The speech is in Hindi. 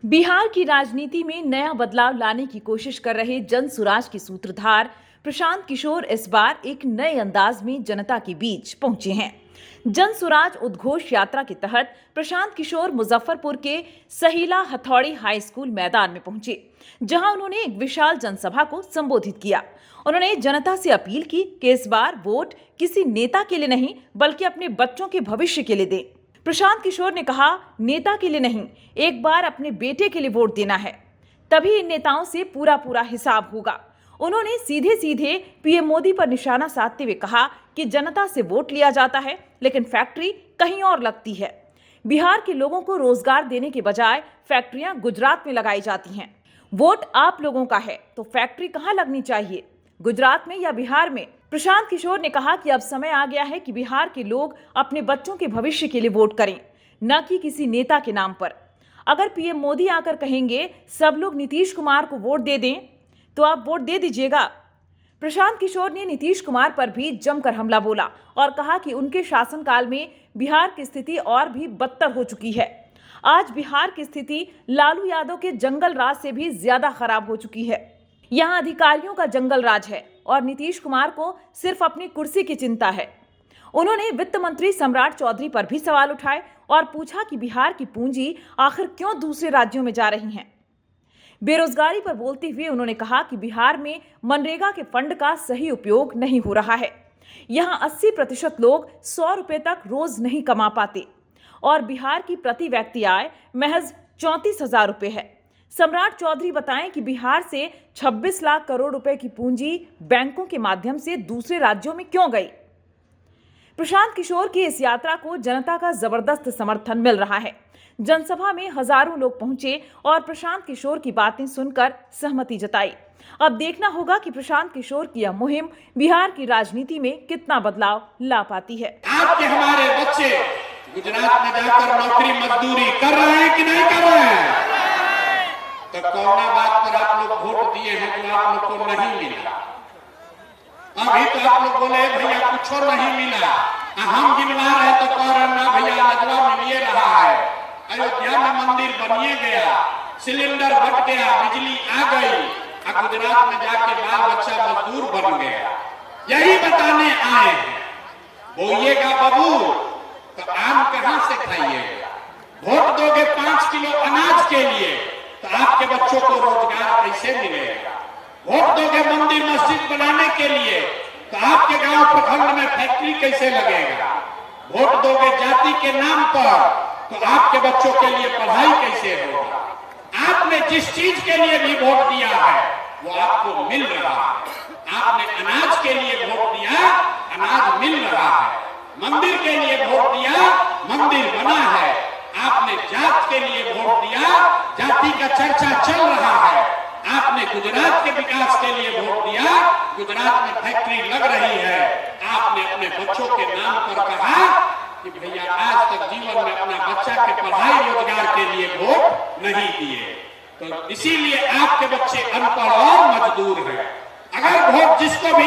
बिहार की राजनीति में नया बदलाव लाने की कोशिश कर रहे जन सुराज के सूत्रधार प्रशांत किशोर इस बार एक नए अंदाज में जनता के बीच पहुंचे हैं। जन सुराज उद्घोष यात्रा के तहत प्रशांत किशोर मुजफ्फरपुर के सहीला हथौड़ी हाई स्कूल मैदान में पहुंचे, जहां उन्होंने एक विशाल जनसभा को संबोधित किया। उन्होंने जनता से अपील की कि इस बार वोट किसी नेता के लिए नहीं बल्कि अपने बच्चों के भविष्य के लिए दें। प्रशांत किशोर ने कहा, नेता के लिए नहीं, एक बार अपने बेटे के लिए वोट देना है, तभी इन नेताओं से पूरा हिसाब होगा। उन्होंने सीधे सीधे पीएम मोदी पर निशाना साधते हुए कहा कि जनता से वोट लिया जाता है लेकिन फैक्ट्री कहीं और लगती है। बिहार के लोगों को रोजगार देने के बजाय फैक्ट्रियां गुजरात में लगाई जाती हैं। वोट आप लोगों का है तो फैक्ट्री कहां लगनी चाहिए, गुजरात में या बिहार में? प्रशांत किशोर ने कहा कि अब समय आ गया है कि बिहार के लोग अपने बच्चों के भविष्य के लिए वोट करें, न कि किसी नेता के नाम पर। अगर पीएम मोदी आकर कहेंगे सब लोग नीतीश कुमार को वोट दे दें, तो आप वोट दे दीजिएगा। प्रशांत किशोर ने नीतीश कुमार पर भी जमकर हमला बोला और कहा कि उनके शासनकाल में बिहार की स्थिति और भी बदतर हो चुकी है। आज बिहार की स्थिति लालू यादव के जंगल राज से भी ज्यादा खराब हो चुकी है। यहाँ अधिकारियों का जंगल राज है और नीतीश कुमार को सिर्फ अपनी कुर्सी की चिंता है। उन्होंने वित्त मंत्री सम्राट चौधरी पर भी सवाल उठाए और पूछा कि बिहार की पूंजी आखिर क्यों दूसरे राज्यों में जा रही है। बेरोजगारी पर बोलते हुए उन्होंने कहा कि बिहार में मनरेगा के फंड का सही उपयोग नहीं हो रहा है। यहाँ 80% लोग 100 रुपए तक रोज नहीं कमा पाते और बिहार की प्रति व्यक्ति आय महज 34,000 रुपए है। सम्राट चौधरी बताएं कि बिहार से 26 लाख करोड़ रुपए की पूंजी बैंकों के माध्यम से दूसरे राज्यों में क्यों गई? प्रशांत किशोर की इस यात्रा को जनता का जबरदस्त समर्थन मिल रहा है। जनसभा में हजारों लोग पहुंचे और प्रशांत किशोर की बातें सुनकर सहमति जताई। अब देखना होगा कि प्रशांत किशोर की यह मुहिम बिहार की राजनीति में कितना बदलाव ला पाती है। आपके हमारे बच्चे गुजरात में जाकर नौकरी मजदूरी कर रहे हैं कि नहीं कर रहे हैं? तो कौन बात पर आप लोग वोट दिए हैं जो आप लोग को नहीं मिला? अभी तो आप लोग बोले भैया कुछ नहीं मिला, हम गिनवा रहे तो कह रहे ना भैया लजवा मिलिए रहा है। अयोध्या में मंदिर बनिए गया, सिलेंडर बट गया, बिजली आ गई, गुजरात में जाके बाल बच्चा मजदूर बन गया। यही बताने आए हैं। बोइएगा बबू तो आम कहां से खाइएगा? वोट दोगे 5 किलो अनाज के लिए तो आपके बच्चों को रोजगार कैसे मिलेगा? वोट दोगे मंदिर मस्जिद बनाने के लिए तो आपके गांव प्रखंड में फैक्ट्री कैसे लगेगा? वोट दोगे जाति के नाम पर तो आपके बच्चों के लिए पढ़ाई कैसे होगा? आपने जिस चीज के लिए भी वोट दिया है वो आपको मिल रहा है। आपने अनाज के लिए वोट दिया, अनाज मिल रहा है। मंदिर के लिए वोट दिया, मंदिर बना है। आपने जात के लिए वोट दिया, जाति का चर्चा चल रहा है। आपने गुजरात के विकास के लिए वोट दिया, गुजरात में फैक्ट्री लग रही है। आपने अपने बच्चों के नाम पर कहा कि भैया आज तक जीवन में अपना बच्चा के पढ़ाई रोजगार के लिए वोट नहीं दिए, तो इसीलिए आपके बच्चे अनपढ़ और मजदूर हैं। अगर वोट जिसको भी